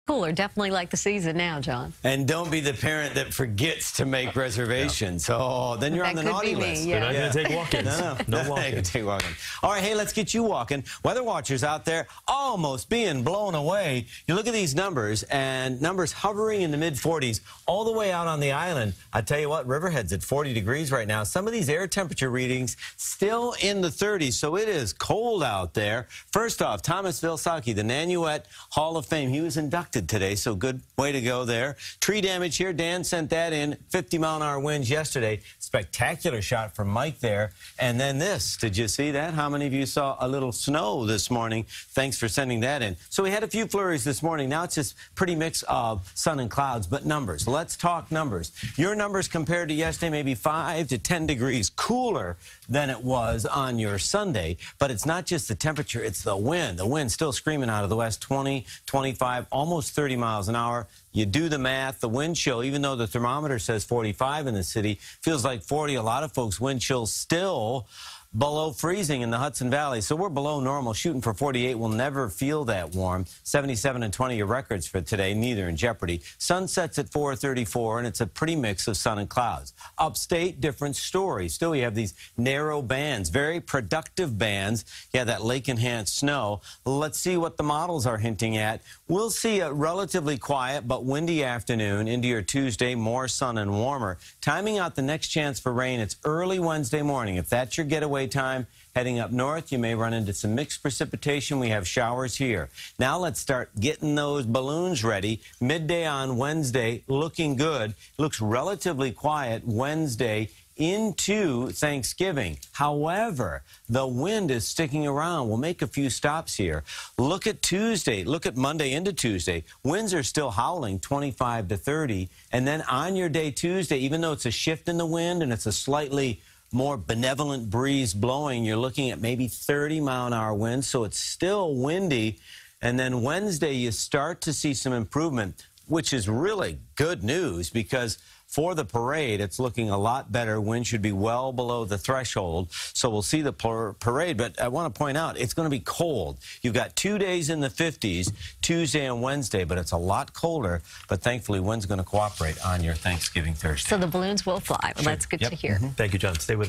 Cooler, definitely like the season now, John. And don't be the parent that forgets to make reservations. Oh, then you're on the naughty list. Yeah. They're not going to take walk-ins. No walk-ins. Take walk-ins. All right, hey, let's get you walking. Weather watchers out there almost being blown away. You look at these numbers, and numbers hovering in the mid-40s all the way out on the island. I tell you what, Riverhead's at 40 degrees right now. Some of these air temperature readings still in the 30s, so it is cold out there. First off, Thomas Vilsack, the Nanuet Hall of Fame. He was inducted today, so good way to go there. Tree damage here. Dan sent that in. 50-mile-an-hour winds yesterday. Spectacular shot from Mike there. And then this. Did you see that? How many of you saw a little snow this morning? Thanks for sending that in. So we had a few flurries this morning. Now it's just pretty mix of sun and clouds, but numbers. Let's talk numbers. Your numbers compared to yesterday, maybe 5 to 10 degrees cooler than it was on your Sunday. But it's not just the temperature, it's the wind. The wind's still screaming out of the west, 20, 25, almost 30 miles an hour. You do the math, the wind chill, even though the thermometer says 45 in the city, feels like 40. A lot of folks, wind chill still below freezing in the Hudson Valley. So we're below normal, shooting for 48. We'll never feel that warm. 77 and 20 are records for today, neither in jeopardy. Sun sets at 4:34, and it's a pretty mix of sun and clouds. Upstate, different story. Still, you have these narrow bands, very productive bands. Yeah, that lake-enhanced snow. Let's see what the models are hinting at. We'll see a relatively quiet but windy afternoon into your Tuesday, more sun and warmer. Timing out the next chance for rain, it's early Wednesday morning. If that's your getaway time, heading up north, you may run into some mixed precipitation. We have showers here. Now let's start getting those balloons ready. Midday on Wednesday, looking good. Looks relatively quiet Wednesday into Thanksgiving. However, the wind is sticking around. We'll make a few stops here. Look at Tuesday. Look at Monday into Tuesday. Winds are still howling 25 to 30. And then on your day Tuesday, even though it's a shift in the wind and it's a slightly more benevolent breeze blowing, you're looking at maybe 30-mile-an-hour winds, so it's still windy. And then Wednesday, you start to see some improvement, which is really good news because for the parade, it's looking a lot better. Wind should be well below the threshold, so we'll see the parade. But I want to point out, it's going to be cold. You've got 2 days in the 50s, Tuesday and Wednesday, but it's a lot colder. But thankfully, wind's going to cooperate on your Thanksgiving Thursday. So the balloons will fly. Well, that's good to hear. Thank you, John. Stay with us.